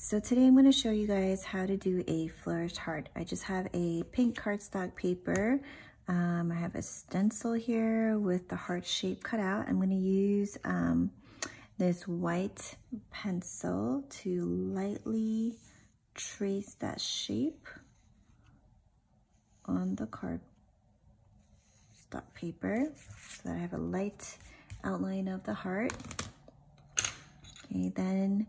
So today I'm going to show you guys how to do a flourished heart. I just have a pink cardstock paper. I have a stencil here with the heart shape cut out. I'm going to use this white pencil to lightly trace that shape on the cardstock paper so that I have a light outline of the heart. Okay, then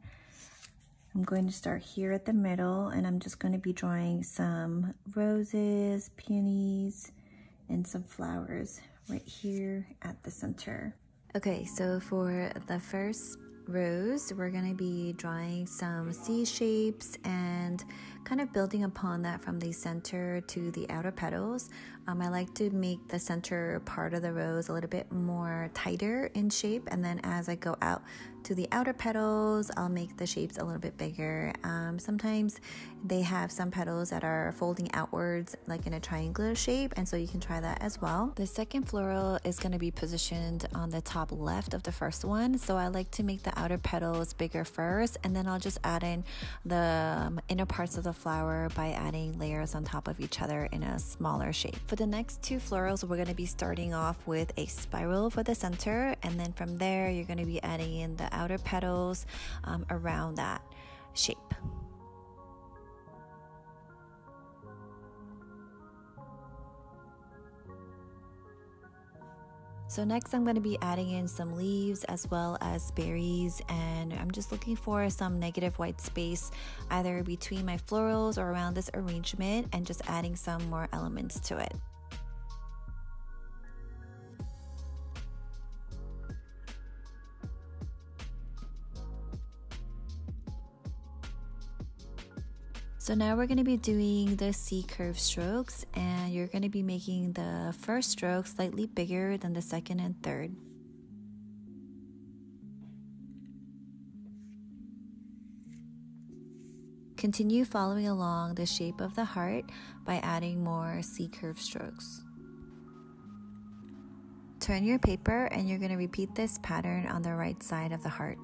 I'm going to start here at the middle, and I'm just going to be drawing some roses, peonies, and some flowers right here at the center. Okay, so for the first rose, we're going to be drawing some C shapes and kind of building upon that from the center to the outer petals. I like to make the center part of the rose a little bit more tighter in shape, and then as I go out to the outer petals, I'll make the shapes a little bit bigger. Sometimes they have some petals that are folding outwards like in a triangular shape, and so you can try that as well. The second floral is going to be positioned on the top left of the first one, so I like to make the outer petals bigger first, and then I'll just add in the inner parts of the flower by adding layers on top of each other in a smaller shape. For the next two florals, we're going to be starting off with a spiral for the center, and then from there you're going to be adding in the outer petals around that shape. So next I'm going to be adding in some leaves as well as berries, and I'm just looking for some negative white space either between my florals or around this arrangement, and just adding some more elements to it. So now we're going to be doing the C curve strokes, and you're going to be making the first stroke slightly bigger than the second and third. Continue following along the shape of the heart by adding more C curve strokes. Turn your paper and you're going to repeat this pattern on the right side of the heart.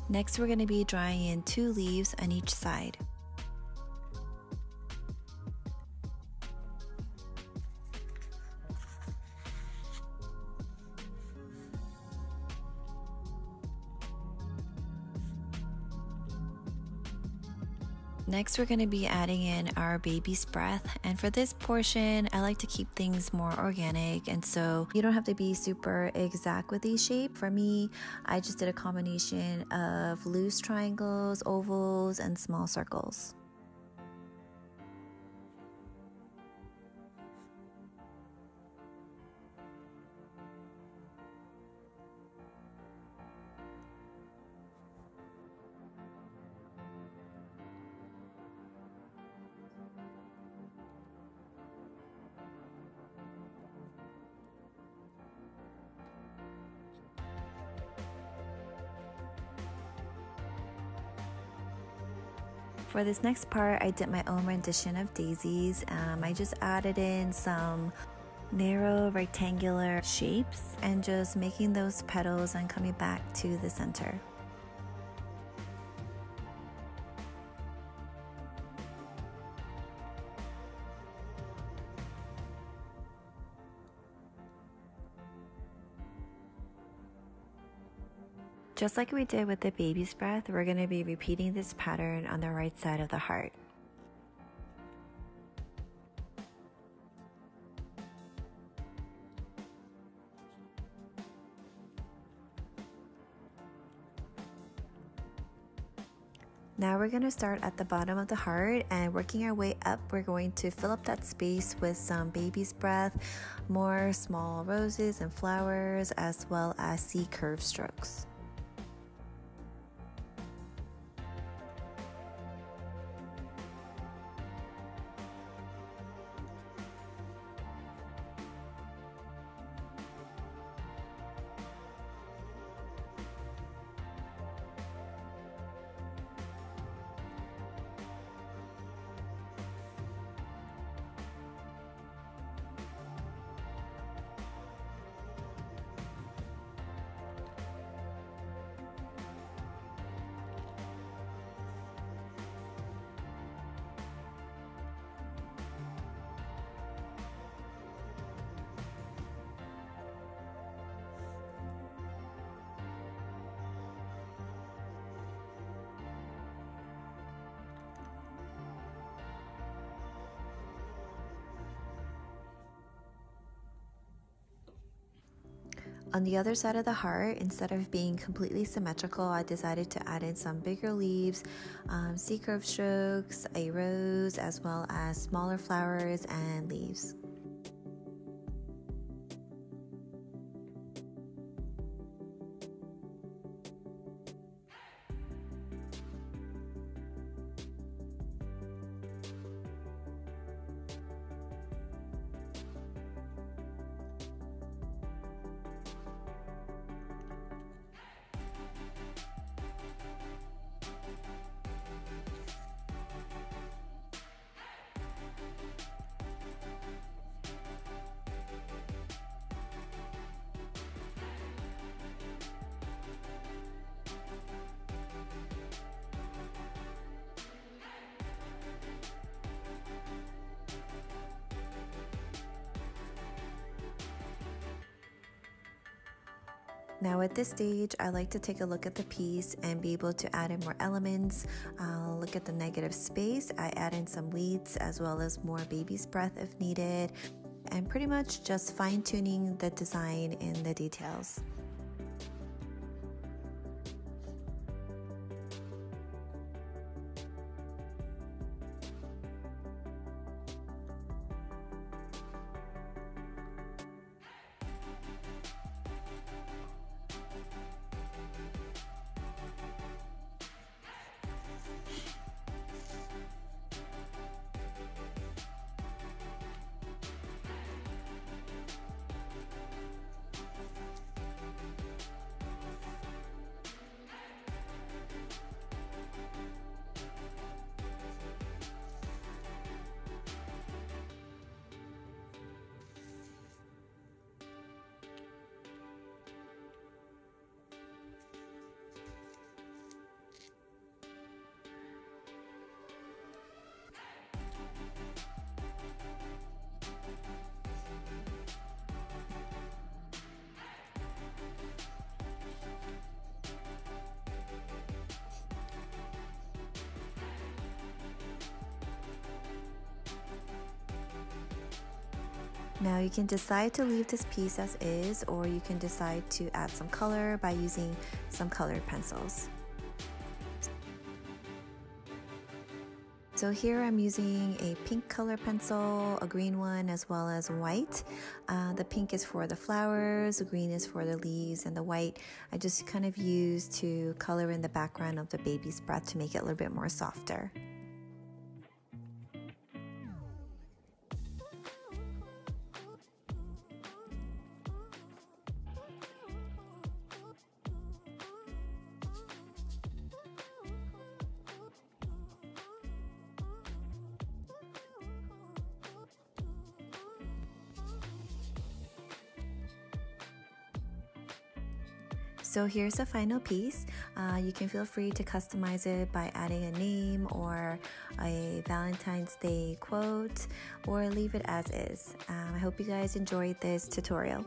Next, we're going to be drawing in 2 leaves on each side. Next, we're going to be adding in our baby's breath, and for this portion I like to keep things more organic, and so you don't have to be super exact with these shapes. For me, I just did a combination of loose triangles, ovals, and small circles. For this next part, I did my own rendition of daisies. I just added in some narrow rectangular shapes and just making those petals and coming back to the center. Just like we did with the baby's breath, we're going to be repeating this pattern on the right side of the heart. Now we're going to start at the bottom of the heart, and working our way up, we're going to fill up that space with some baby's breath, more small roses and flowers, as well as C curve strokes. On the other side of the heart, instead of being completely symmetrical, I decided to add in some bigger leaves, C-curve strokes, a rose, as well as smaller flowers and leaves. Now at this stage, I like to take a look at the piece and be able to add in more elements. I'll look at the negative space. I add in some weeds as well as more baby's breath if needed, and pretty much just fine-tuning the design in the details. Now you can decide to leave this piece as is, or you can decide to add some color by using some colored pencils. So here I'm using a pink color pencil, a green one, as well as white. The pink is for the flowers, the green is for the leaves, and the white I just kind of use to color in the background of the baby's breath to make it a little bit more softer. So here's the final piece. You can feel free to customize it by adding a name or a Valentine's Day quote, or leave it as is. I hope you guys enjoyed this tutorial.